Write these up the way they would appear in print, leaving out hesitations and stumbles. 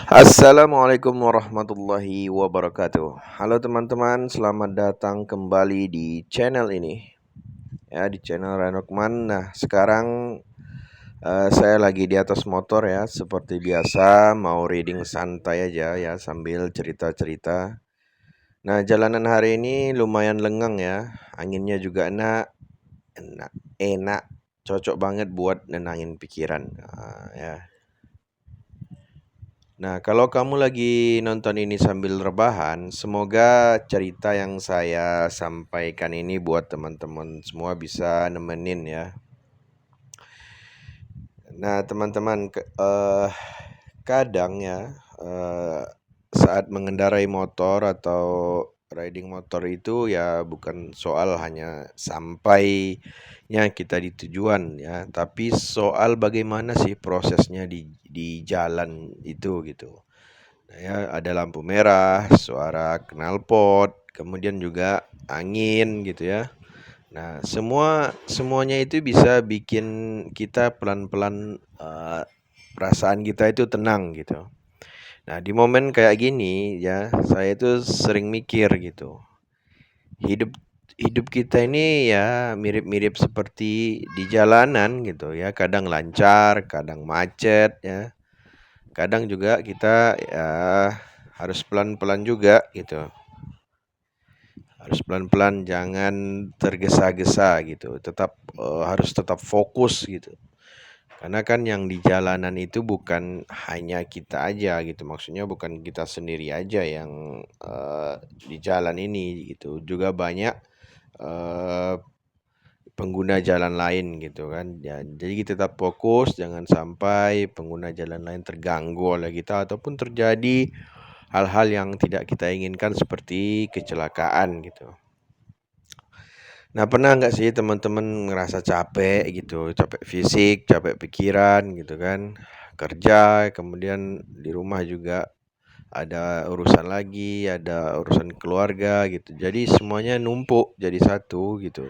Assalamualaikum warahmatullahi wabarakatuh. Halo teman-teman, selamat datang kembali di channel ini. Ya, di channel Renokman. Nah, sekarang saya lagi di atas motor ya, seperti biasa mau reading santai aja ya sambil cerita-cerita. Nah, jalanan hari ini lumayan lengang ya. Anginnya juga enak, cocok banget buat nenangin pikiran. Ya. Nah, kalau kamu lagi nonton ini sambil rebahan, semoga cerita yang saya sampaikan ini buat teman-teman semua bisa nemenin ya. Nah, teman-teman, kadang ya, saat mengendarai motor atau riding motor itu ya bukan soal hanya sampainya kita di tujuan ya, tapi soal bagaimana sih prosesnya di jalan itu gitu. Nah, ya, ada lampu merah, suara knalpot, kemudian juga angin gitu ya. Nah, semuanya itu bisa bikin kita pelan-pelan perasaan kita itu tenang gitu. Nah, di momen kayak gini ya, saya itu sering mikir gitu. Hidup hidup kita ini ya mirip-mirip seperti di jalanan gitu ya, kadang lancar, kadang macet ya. Kadang juga kita ya harus pelan-pelan juga gitu. Harus pelan-pelan, jangan tergesa-gesa gitu. Harus tetap fokus gitu. Karena kan yang di jalanan itu bukan hanya kita aja gitu. Maksudnya bukan kita sendiri aja yang di jalan ini gitu. Juga banyak eh, pengguna jalan lain gitu kan. Ya, jadi kita tetap fokus, jangan sampai pengguna jalan lain terganggu oleh kita ataupun terjadi hal-hal yang tidak kita inginkan seperti kecelakaan gitu. Nah, pernah nggak sih teman-teman ngerasa capek gitu, capek fisik, capek pikiran gitu kan, kerja, kemudian di rumah juga ada urusan lagi, ada urusan keluarga gitu. Jadi semuanya numpuk jadi satu gitu.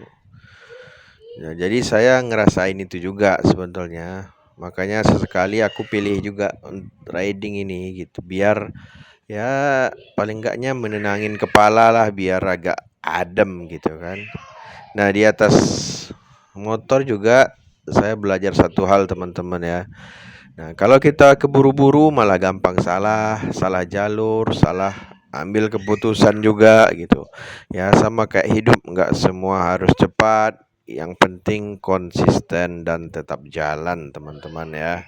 Ya, jadi saya ngerasain itu juga sebetulnya. Makanya sesekali aku pilih juga riding ini gitu, biar ya paling enggaknya menenangin kepala lah, biar agak adem gitu kan. Nah, di atas motor juga saya belajar satu hal teman-teman ya. Nah, kalau kita keburu-buru malah gampang salah, salah jalur, salah ambil keputusan juga gitu. Ya, sama kayak hidup, nggak semua harus cepat. Yang penting konsisten dan tetap jalan teman-teman ya.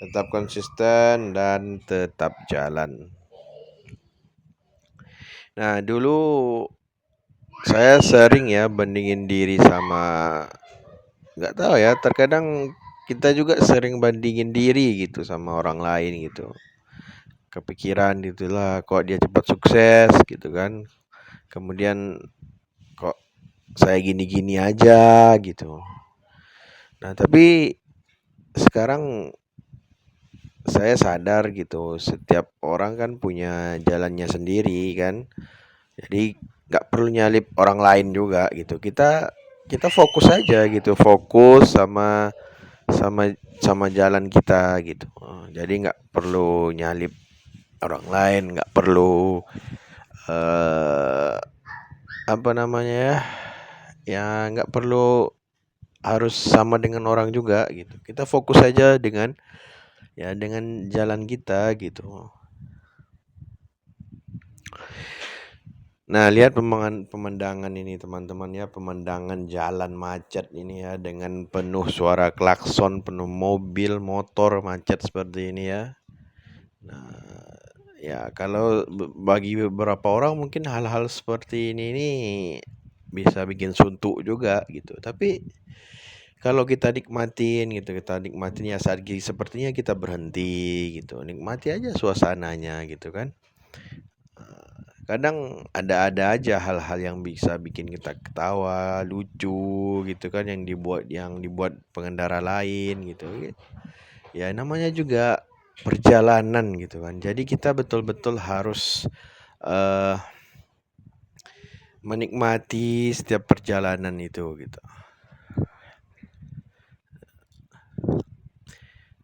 Tetap konsisten dan tetap jalan. Nah, dulu saya sering ya bandingin diri sama, nggak tahu ya, terkadang kita juga sering bandingin diri gitu sama orang lain gitu. Kepikiran gitulah, kok dia cepat sukses gitu kan. Kemudian kok saya gini-gini aja gitu. Nah, tapi sekarang saya sadar gitu, setiap orang kan punya jalannya sendiri kan. Jadi nggak perlu nyalip orang lain juga gitu. Kita kita fokus aja gitu, fokus sama sama sama jalan kita gitu. Jadi nggak perlu nyalip orang lain, nggak perlu eh apa namanya ya, ya nggak perlu harus sama dengan orang juga gitu. Kita fokus aja dengan jalan kita gitu. Nah, lihat pemandangan ini teman-teman ya, pemandangan jalan macet ini ya, dengan penuh suara klakson, penuh mobil, motor macet seperti ini ya. Nah, ya kalau bagi beberapa orang mungkin hal-hal seperti ini bisa bikin suntuk juga gitu. Tapi kalau kita nikmatin gitu, kita nikmatin ya saat sepertinya kita berhenti gitu, nikmati aja suasananya gitu kan. Kadang ada aja hal-hal yang bisa bikin kita ketawa, lucu gitu kan, yang dibuat pengendara lain gitu. Ya namanya juga perjalanan gitu kan. Jadi kita betul-betul harus eh, menikmati setiap perjalanan itu gitu.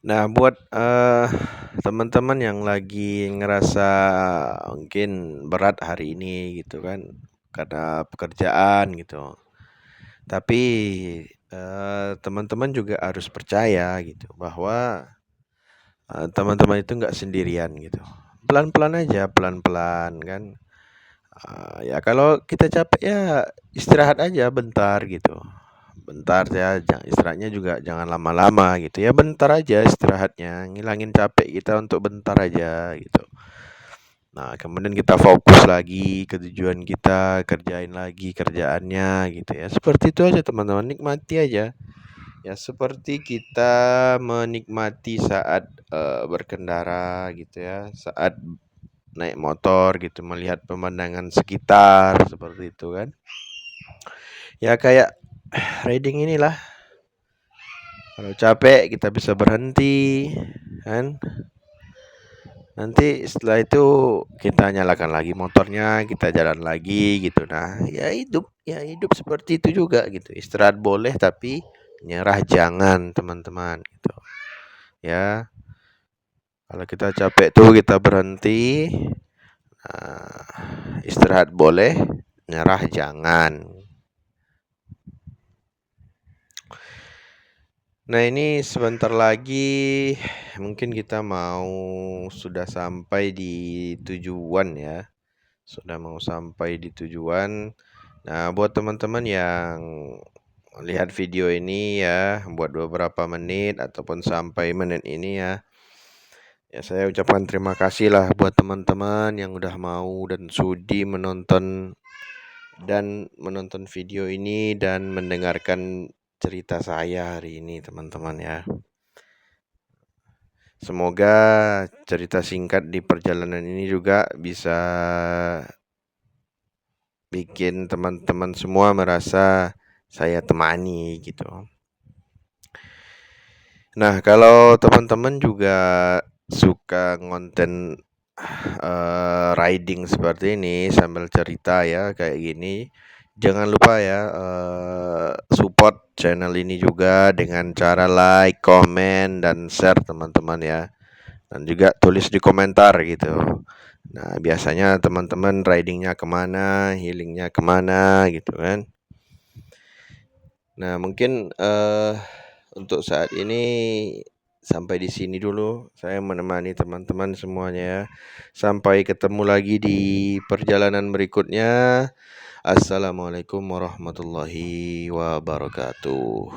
Nah, buat, teman-teman yang lagi ngerasa mungkin berat hari ini gitu kan, karena pekerjaan gitu. Tapi, teman-teman juga harus percaya gitu bahwa, teman-teman itu nggak sendirian gitu. Pelan-pelan aja, pelan-pelan kan, ya kalau kita capek ya istirahat aja bentar gitu. Bentar ya, istirahatnya juga jangan lama-lama gitu ya, bentar aja istirahatnya, ngilangin capek kita untuk bentar aja gitu. Nah, kemudian kita fokus lagi ke tujuan kita, kerjain lagi kerjaannya gitu ya. Seperti itu aja teman-teman, nikmati aja. Ya seperti kita menikmati saat, berkendara gitu ya, saat naik motor gitu, melihat pemandangan sekitar seperti itu kan. Ya kayak riding inilah. Kalau capek kita bisa berhenti, kan? Nanti setelah itu kita nyalakan lagi motornya, kita jalan lagi gitu. Nah, ya hidup seperti itu juga gitu. Istirahat boleh tapi nyerah jangan, teman-teman gitu. Ya, kalau kita capek tuh kita berhenti, istirahat boleh, nyerah jangan. Nah, ini sebentar lagi mungkin kita sudah sampai di tujuan ya. Sudah mau sampai di tujuan. Nah, buat teman-teman yang lihat video ini ya, buat beberapa menit ataupun sampai menit ini ya. Ya, saya ucapkan terima kasih lah buat teman-teman yang udah mau dan sudi menonton video ini dan mendengarkan cerita saya hari ini, teman-teman ya. Semoga cerita singkat di perjalanan ini juga bisa bikin teman-teman semua merasa saya temani gitu. Nah, kalau teman-teman juga suka ngonten riding seperti ini sambil cerita ya kayak gini, jangan lupa ya support channel ini juga dengan cara like, komen, dan share teman-teman ya. Dan juga tulis di komentar gitu. Nah, biasanya teman-teman ridingnya kemana, healingnya kemana gitu kan. Nah, mungkin untuk saat ini sampai di sini dulu. Saya menemani teman-teman semuanya ya. Sampai ketemu lagi di perjalanan berikutnya. Assalamualaikum warahmatullahi wabarakatuh.